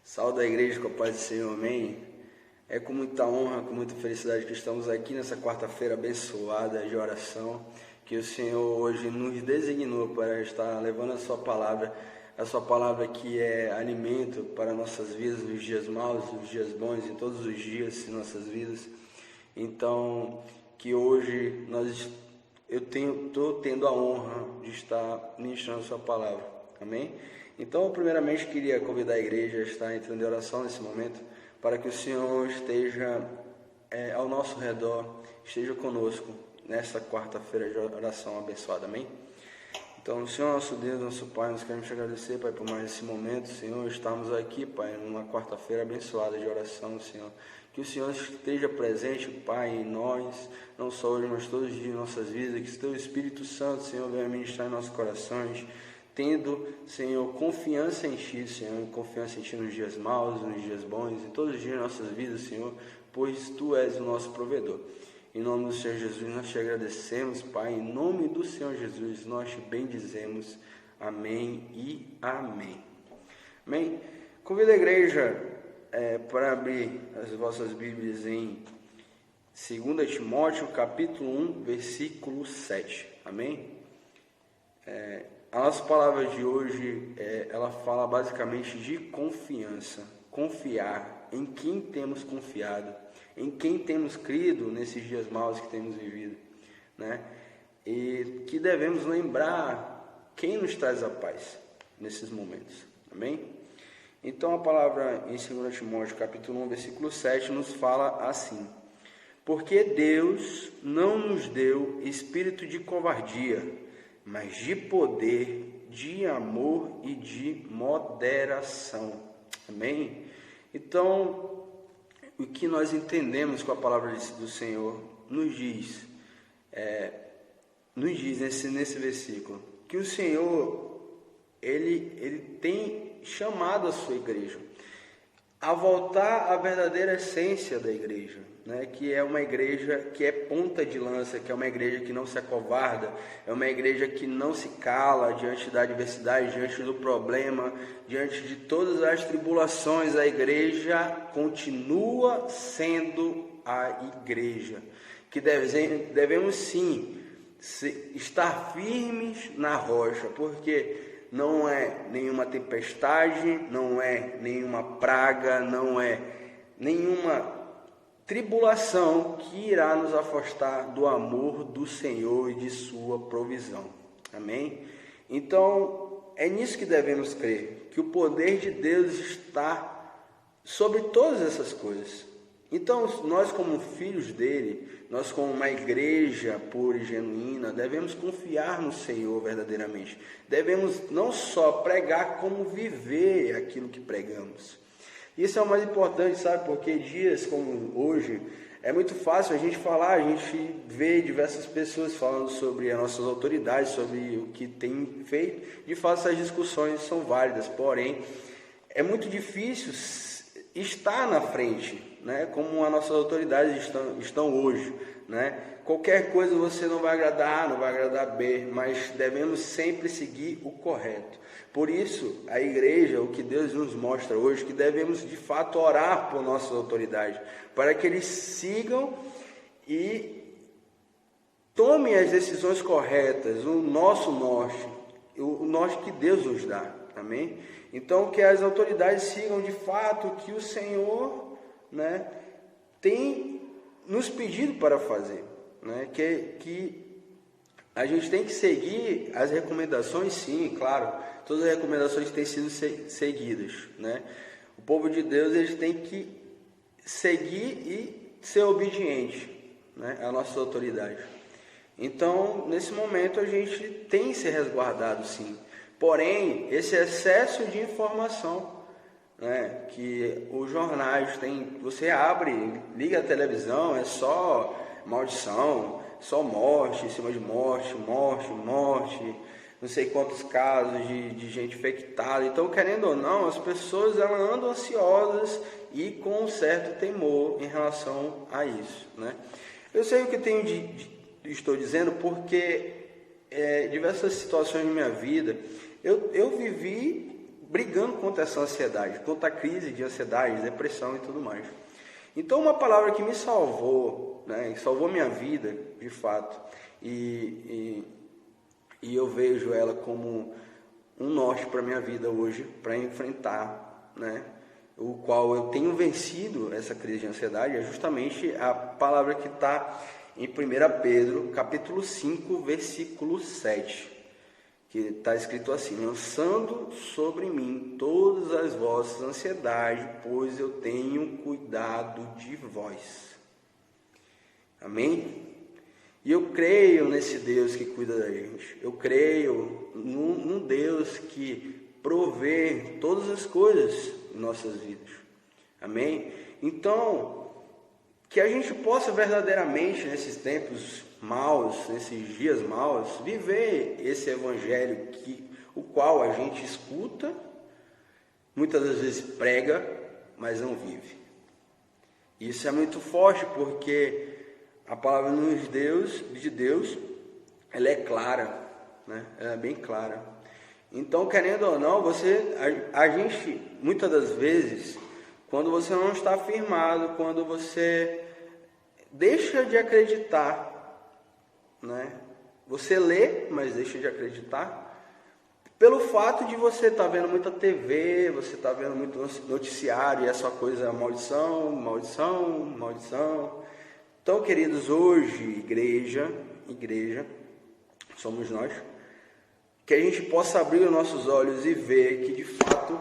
Salve da igreja, com a paz do Senhor, amém? É com muita honra, com muita felicidade que estamos aqui nessa quarta-feira abençoada de oração, que o Senhor hoje nos designou para estar levando a sua palavra que é alimento para nossas vidas, nos dias maus, nos dias bons, em todos os dias em nossas vidas. Então, que hoje estou tendo a honra de estar ministrando a sua palavra, amém? Então, primeiramente, queria convidar a igreja a estar entrando em oração nesse momento, para que o Senhor esteja ao nosso redor, esteja conosco nessa quarta-feira de oração abençoada, amém? Então, Senhor, nosso Deus, nosso Pai, nós queremos te agradecer, Pai, por mais esse momento, Senhor, estamos aqui, Pai, numa quarta-feira abençoada de oração, Senhor. Que o Senhor esteja presente, Pai, em nós, não só hoje, mas todos os dias de nossas vidas, que o Teu Espírito Santo, Senhor, venha ministrar em nossos corações, tendo, Senhor, confiança em Ti, Senhor, confiança em Ti nos dias maus, nos dias bons, em todos os dias de nossas vidas, Senhor, pois Tu és o nosso provedor. Em nome do Senhor Jesus, nós Te agradecemos, Pai, em nome do Senhor Jesus, nós Te bendizemos, amém e amém. Amém? Convido a igreja para abrir as vossas Bíblias em 2 Timóteo, capítulo 1, versículo 7, amém? A nossa palavra de hoje, ela fala basicamente de confiança, confiar, em quem temos confiado, em quem temos crido nesses dias maus que temos vivido, né? E que devemos lembrar quem nos traz a paz nesses momentos, amém? Então a palavra em 2 Timóteo, capítulo 1, versículo 7, nos fala assim: porque Deus não nos deu espírito de covardia, mas de poder, de amor e de moderação. Amém? Então, o que nós entendemos com a palavra do Senhor nos diz nesse versículo, que o Senhor, ele tem chamado a sua igreja a voltar à verdadeira essência da igreja, né? Que é uma igreja que é ponta de lança, que é uma igreja que não se acovarda, é uma igreja que não se cala diante da adversidade, diante do problema, diante de todas as tribulações. A igreja continua sendo a igreja, que devemos sim estar firmes na rocha, porque não é nenhuma tempestade, não é nenhuma praga, não é nenhuma tribulação que irá nos afastar do amor do Senhor e de sua provisão. Amém? Então, é nisso que devemos crer, que o poder de Deus está sobre todas essas coisas. Então, nós como filhos dele, nós como uma igreja pura e genuína, devemos confiar no Senhor verdadeiramente. Devemos não só pregar, como viver aquilo que pregamos. Isso é o mais importante, sabe? Porque dias como hoje, é muito fácil a gente falar, a gente vê diversas pessoas falando sobre as nossas autoridades, sobre o que tem feito. De fato, essas discussões são válidas, porém, é muito difícil estar na frente, né? Como as nossas autoridades estão hoje, né? Qualquer coisa você não vai agradar A, não vai agradar B, mas devemos sempre seguir o correto. Por isso, a igreja, o que Deus nos mostra hoje, que devemos de fato orar por nossas autoridades, para que eles sigam e tomem as decisões corretas, o nosso norte, o norte que Deus nos dá, amém? Então, que as autoridades sigam de fato o que o Senhor, né, tem nos pedido para fazer, né? Que a gente tem que seguir as recomendações, sim, claro, todas as recomendações têm sido seguidas, né? O povo de Deus, eles têm que seguir e ser obediente, né, às nossas autoridades. Então, nesse momento, a gente tem se resguardado, sim. Porém, esse excesso de informação, né, que os jornais têm, você abre, liga a televisão, é só maldição, só morte em cima de morte, não sei quantos casos de gente infectada. Então, querendo ou não, as pessoas elas andam ansiosas e com um certo temor em relação a isso, né? Eu sei o que estou dizendo porque diversas situações na minha vida eu vivi brigando contra essa ansiedade, contra a crise de ansiedade, depressão e tudo mais. Então, uma palavra que me salvou, né, que salvou minha vida, de fato, e eu vejo ela como um norte para a minha vida hoje, para enfrentar, né, o qual eu tenho vencido essa crise de ansiedade, é justamente a palavra que está em 1 Pedro, capítulo 5, versículo 7, que está escrito assim: lançando sobre mim todas as vossas ansiedades, pois eu tenho cuidado de vós. Amém? E eu creio nesse Deus que cuida da gente. Eu creio num Deus que provê todas as coisas em nossas vidas. Amém? Então, que a gente possa verdadeiramente, nesses tempos maus, nesses dias maus, viver esse evangelho o qual a gente escuta, muitas das vezes prega, mas não vive. Isso é muito forte, porque a palavra de Deus, ela é clara, né? Ela é bem clara. Então, querendo ou não, a gente, muitas das vezes, quando você não está firmado, quando você deixa de acreditar, né? Você lê, mas deixa de acreditar, pelo fato de você estar vendo muita TV, você está vendo muito noticiário, e é só coisa maldição, maldição, maldição. Então, queridos, hoje, igreja, somos nós, que a gente possa abrir os nossos olhos e ver que, de fato,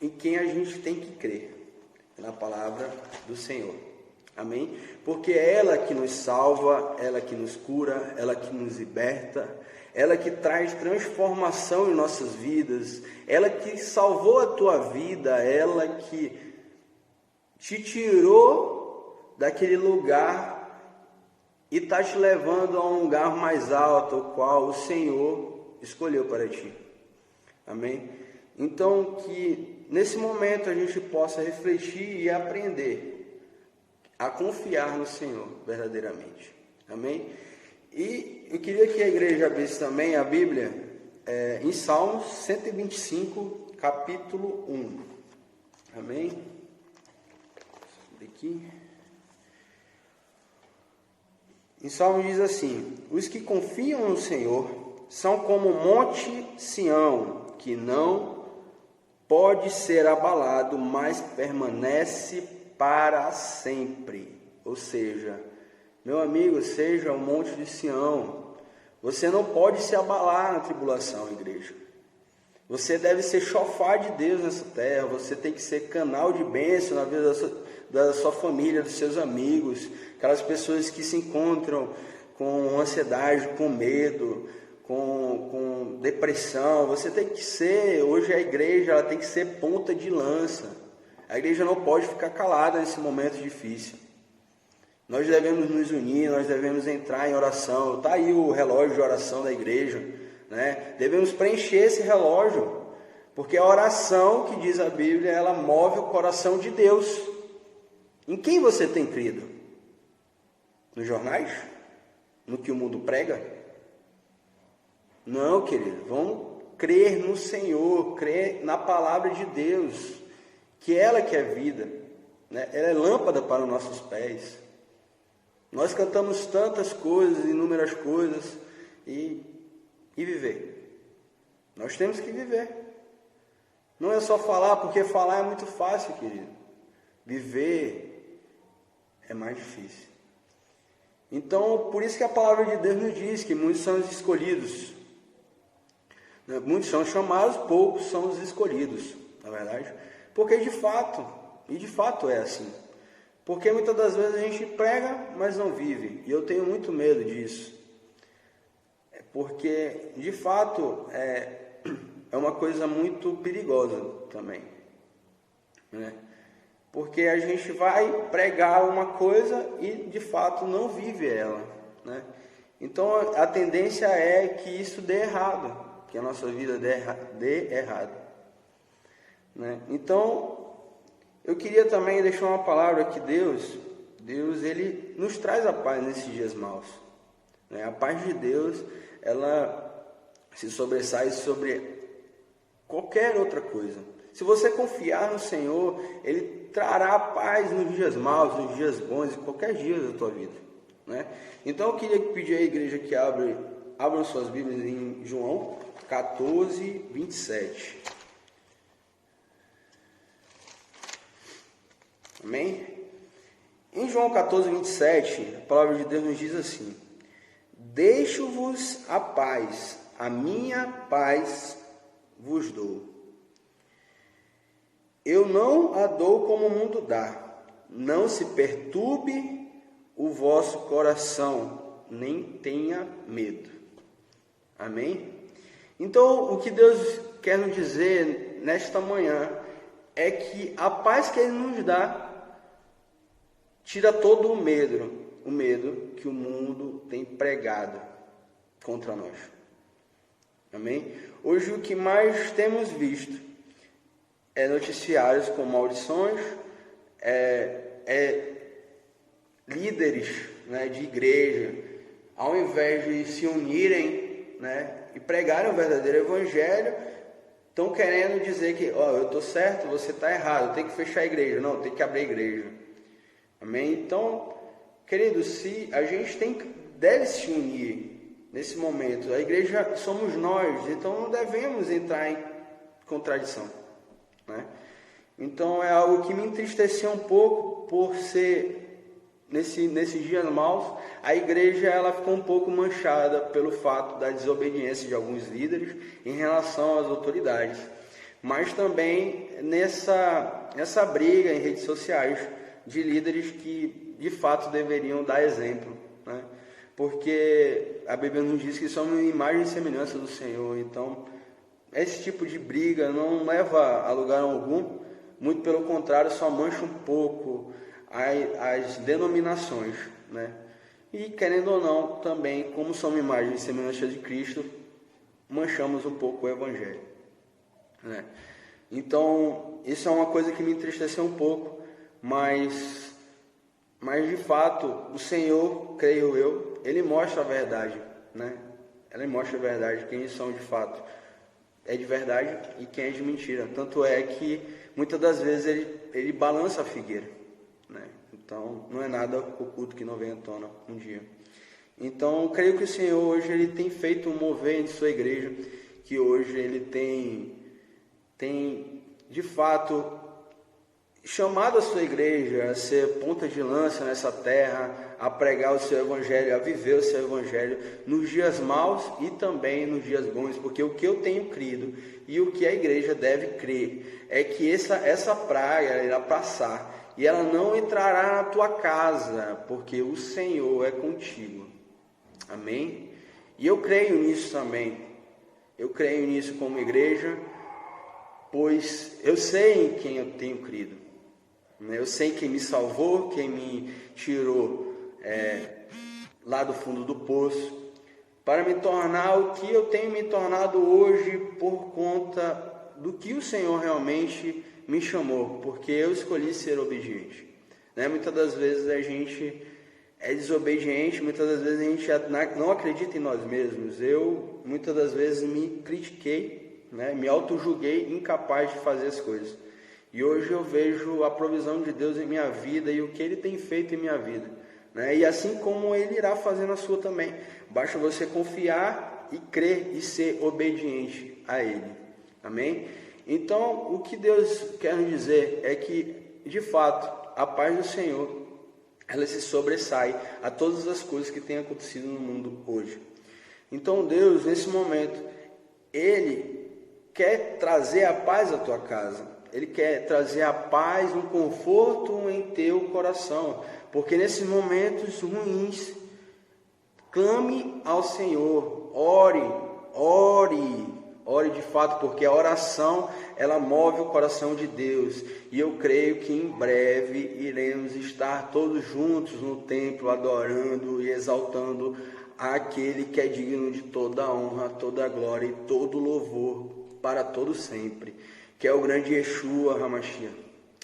em quem a gente tem que crer, na palavra do Senhor. Amém? Porque é ela que nos salva, ela que nos cura, ela que nos liberta, ela que traz transformação em nossas vidas, ela que salvou a tua vida, ela que te tirou daquele lugar e está te levando a um lugar mais alto, o qual o Senhor escolheu para ti. Amém? Então, que nesse momento a gente possa refletir e aprender a confiar no Senhor verdadeiramente. Amém? E eu queria que a igreja abrisse também a Bíblia em Salmos 125, capítulo 1. Amém? Aqui. Em Salmos diz assim: os que confiam no Senhor são como o monte Sião, que não pode ser abalado, mas permanece para sempre. Ou seja, meu amigo, seja o monte de Sião. Você não pode se abalar na tribulação, igreja. Você deve ser chofar de Deus nessa terra. Você tem que ser canal de bênção na vida da sua família, dos seus amigos, aquelas pessoas que se encontram com ansiedade, com medo, com depressão. Você tem que ser, hoje a igreja ela tem que ser ponta de lança. A igreja não pode ficar calada nesse momento difícil. Nós devemos nos unir, nós devemos entrar em oração. Está aí o relógio de oração da igreja, né? Devemos preencher esse relógio, porque a oração, que diz a Bíblia, ela move o coração de Deus. Em quem você tem crido? Nos jornais? No que o mundo prega? Não, querido, vamos crer no Senhor, crer na palavra de Deus, que ela que é vida, né? Ela é lâmpada para os nossos pés. Nós cantamos tantas coisas, inúmeras coisas, e viver. Nós temos que viver. Não é só falar, porque falar é muito fácil, querido. Viver é mais difícil. Então, por isso que a palavra de Deus nos diz que muitos são os escolhidos. Muitos são chamados, poucos são os escolhidos, na verdade. Porque de fato é assim. Porque muitas das vezes a gente prega, mas não vive. E eu tenho muito medo disso. Porque, de fato, é uma coisa muito perigosa também, né? Porque a gente vai pregar uma coisa e, de fato, não vive ela, né? Então, a tendência é que isso dê errado, que a nossa vida dê errado, né? Então, eu queria também deixar uma palavra que Deus ele nos traz a paz nesses dias maus, né? A paz de Deus, ela se sobressai sobre qualquer outra coisa. Se você confiar no Senhor, Ele trará paz nos dias maus, nos dias bons, em qualquer dia da tua vida, né? Então eu queria pedir à igreja que abram suas Bíblias em João 14, 27. Amém? Em João 14, 27, a palavra de Deus nos diz assim: deixo-vos a paz, a minha paz vos dou. Eu não a dou como o mundo dá. Não se perturbe o vosso coração, nem tenha medo. Amém? Então, o que Deus quer nos dizer nesta manhã é que a paz que Ele nos dá tira todo o medo que o mundo tem pregado contra nós. Amém? Hoje o que mais temos visto é noticiários com maldições, líderes, né, de igreja, ao invés de se unirem, né, e pregarem o verdadeiro evangelho, estão querendo dizer que, eu estou certo, você está errado, tem que fechar a igreja. Não, tem que abrir a igreja. Amém? Então, querido, se a gente deve se unir nesse momento, a igreja somos nós, então não devemos entrar em contradição, né? Então é algo que me entristeceu um pouco por ser nesses dias maus, a igreja ela ficou um pouco manchada pelo fato da desobediência de alguns líderes em relação às autoridades, mas também nessa briga em redes sociais de líderes que de fato deveriam dar exemplo, né? Porque a Bíblia nos diz que somos imagem e semelhança do Senhor. Então esse tipo de briga não leva a lugar algum, muito pelo contrário, só mancha um pouco as denominações, né? E querendo ou não, também, como somos imagem e semelhança de Cristo, manchamos um pouco o Evangelho, né? Então, isso é uma coisa que me entristeceu um pouco, mas de fato, o Senhor, creio eu, Ele mostra a verdade, né? Ele mostra a verdade, quem são de fato é de verdade e quem é de mentira. Tanto é que muitas das vezes ele balança a figueira, né? Então não é nada oculto que não venha à tona um dia. Então creio que o Senhor hoje Ele tem feito um mover em sua igreja, que hoje Ele tem de fato chamado a sua igreja a ser ponta de lança nessa terra, a pregar o seu evangelho, a viver o seu evangelho nos dias maus e também nos dias bons, porque o que eu tenho crido e o que a igreja deve crer é que essa praga irá passar e ela não entrará na tua casa, porque o Senhor é contigo. Amém? E eu creio nisso também. Eu creio nisso como igreja, pois eu sei em quem eu tenho crido. Eu sei quem me salvou, quem me tirou lá do fundo do poço, para me tornar o que eu tenho me tornado hoje por conta do que o Senhor realmente me chamou, porque eu escolhi ser obediente, né? Muitas das vezes a gente é desobediente, muitas das vezes a gente não acredita em nós mesmos. Eu muitas das vezes me critiquei, né? Me auto-julguei incapaz de fazer as coisas. E hoje eu vejo a provisão de Deus em minha vida e o que Ele tem feito em minha vida, né? E assim como Ele irá fazer na sua também. Basta você confiar e crer e ser obediente a Ele. Amém? Então, o que Deus quer nos dizer é que, de fato, a paz do Senhor, ela se sobressai a todas as coisas que têm acontecido no mundo hoje. Então, Deus, nesse momento, Ele quer trazer a paz à tua casa. Ele quer trazer a paz, um conforto em teu coração, porque nesses momentos ruins, clame ao Senhor, ore de fato, porque a oração, ela move o coração de Deus, e eu creio que em breve iremos estar todos juntos no templo, adorando e exaltando aquele que é digno de toda a honra, toda a glória e todo o louvor para todo sempre, que é o grande Yeshua HaMashiach.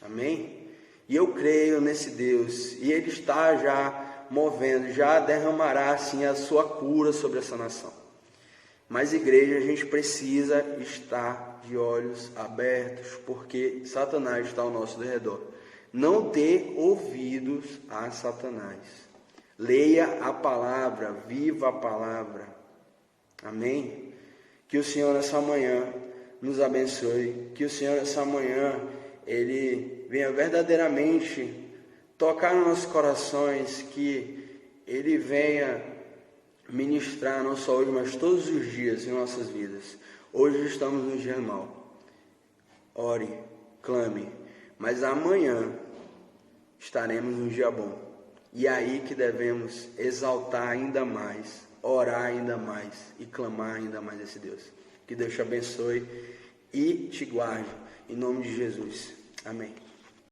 Amém? E eu creio nesse Deus, e Ele está já movendo, já derramará assim a sua cura sobre essa nação. Mas igreja, a gente precisa estar de olhos abertos, porque Satanás está ao nosso redor. Não dê ouvidos a Satanás. Leia a palavra, viva a palavra. Amém? Que o Senhor nessa manhã nos abençoe. Que o Senhor nessa manhã, Ele venha verdadeiramente tocar nos nossos corações. Que Ele venha ministrar não só hoje, mas todos os dias em nossas vidas. Hoje estamos num dia mau. Ore, clame. Mas amanhã estaremos num dia bom. E é aí que devemos exaltar ainda mais, orar ainda mais e clamar ainda mais a esse Deus. Que Deus te abençoe e te guarde. Em nome de Jesus. Amém.